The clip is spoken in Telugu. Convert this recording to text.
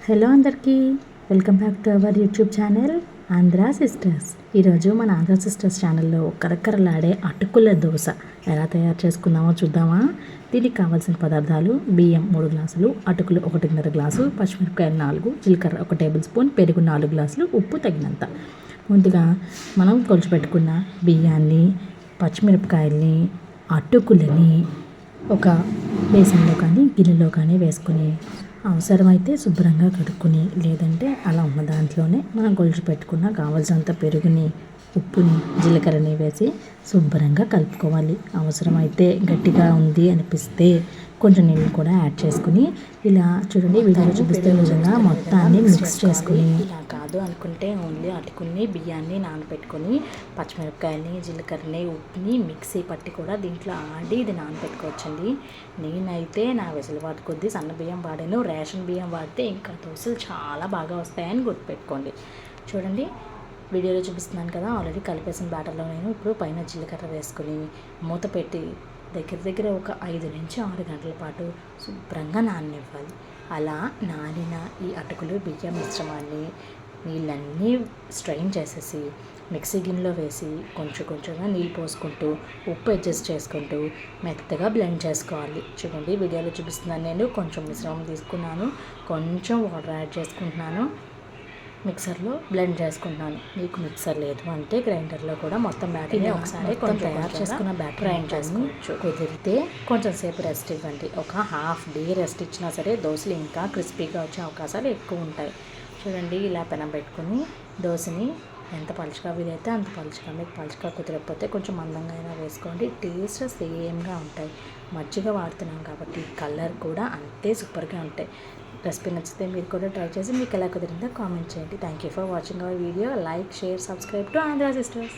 హలో అందరికీ, welcome back to our YouTube channel Andhra sisters. ఈరోజు మన ఆంధ్రా సిస్టర్స్ ఛానల్లో కరకరలాడే అటుకుల దోశ ఎలా తయారు చేసుకుందామో చూద్దామా. దీనికి కావాల్సిన పదార్థాలు: బియ్యం 3 గ్లాసులు, అటుకులు 1.5 గ్లాసు, పచ్చిమిరపకాయలు 4, జీలకర్ర 1 టేబుల్ స్పూన్, పెరుగు 4 గ్లాసులు, ఉప్పు తగినంత. ముందుగా మనం కొలిచిపెట్టుకున్న బియ్యాన్ని, పచ్చిమిరపకాయల్ని, అటుకులని ఒక బేసన్లో కానీ గిన్నెలో కానీ వేసుకొని అవసరమైతే శుభ్రంగా కడుక్కొని, లేదంటే అలా ఉన్న దాంట్లోనే మనం కొలిచి పెట్టుకున్న కావాల్సినంత పెరుగుని, ఉప్పుని, జీలకర్రని వేసి శుభ్రంగా కలుపుకోవాలి. అవసరమైతే గట్టిగా ఉంది అనిపిస్తే కొంచెం నీళ్ళు కూడా యాడ్ చేసుకుని, ఇలా చూడండి వీడియోలో చూపిస్తే విధంగా మొత్తాన్ని మిక్స్ చేసుకుని, ఇలా కాదు అనుకుంటే ఓన్లీ అటుకుల్ని, బియ్యాన్ని నానబెట్టుకొని పచ్చిమిరపకాయలని, జీలకర్రని, ఉప్పుని మిక్సీ పట్టి కూడా దీంట్లో ఆడి ఇది నానబెట్టుకోవచ్చండి. నేనైతే నా వెసులుబాటు కొద్దీ సన్న బియ్యం వాడాను. రేషన్ బియ్యం వాడితే ఇంకా దోశలు చాలా బాగా వస్తాయని గుర్తుపెట్టుకోండి. చూడండి వీడియోలో చూపిస్తున్నాను కదా, ఆల్రెడీ కలిపేసిన బ్యాటర్లో నేను ఇప్పుడు పైన జీలకర్ర వేసుకుని మూత పెట్టి దగ్గర ఒక 5 నుంచి 6 గంటల పాటు శుభ్రంగా నాననివ్వాలి. అలా నానిన ఈ అటుకులు బియ్యం మిశ్రమాన్ని నీళ్ళన్నీ స్ట్రెయిన్ చేసేసి మిక్సీ గిన్నెలో వేసి కొంచెంగా నీళ్ళు పోసుకుంటూ, ఉప్పు అడ్జస్ట్ చేసుకుంటూ మెత్తగా బ్లెండ్ చేసుకోవాలి. చూడండి వీడియోలో చూపిస్తున్నాను, నేను కొంచెం మిశ్రమం తీసుకున్నాను, కొంచెం వాటర్ యాడ్ చేసుకుంటున్నాను, మిక్సర్లో బ్లెండ్ చేసుకుంటున్నాను. మీకు మిక్సర్ లేదు అంటే గ్రైండర్లో కూడా మొత్తం బ్యాటర్ని ఒకసారి కొంచెం తయారు చేసుకున్న బ్యాటర్ గ్రైండ్ చేసుకోవచ్చు. కుదిరితే కొంచెం సేపు రెస్ట్ ఇవ్వండి. ఒక హాఫ్ డే రెస్ట్ ఇచ్చినా సరే దోశలు ఇంకా క్రిస్పీగా వచ్చే అవకాశాలు ఎక్కువ ఉంటాయి. చూడండి ఇలా పెనం పెట్టుకుని దోశని ఎంత పలుచగా వీలైతే అంత పలుచగా, మీకు పలుచగా కుదరకపోతే కొంచెం మందంగా అయినా వేసుకోండి. టేస్ట్ సేమ్గా ఉంటాయి. మజ్జిగ వాడుతున్నాం కాబట్టి కలర్ కూడా అంతే సూపర్గా ఉంటాయి. రెసిపీ నచ్చితే మీరు కూడా ట్రై చేసి మీకు ఎలా కుదిరిందో కామెంట్ చేయండి. Thank you for watching our video. Like, share, subscribe to Andhra sisters.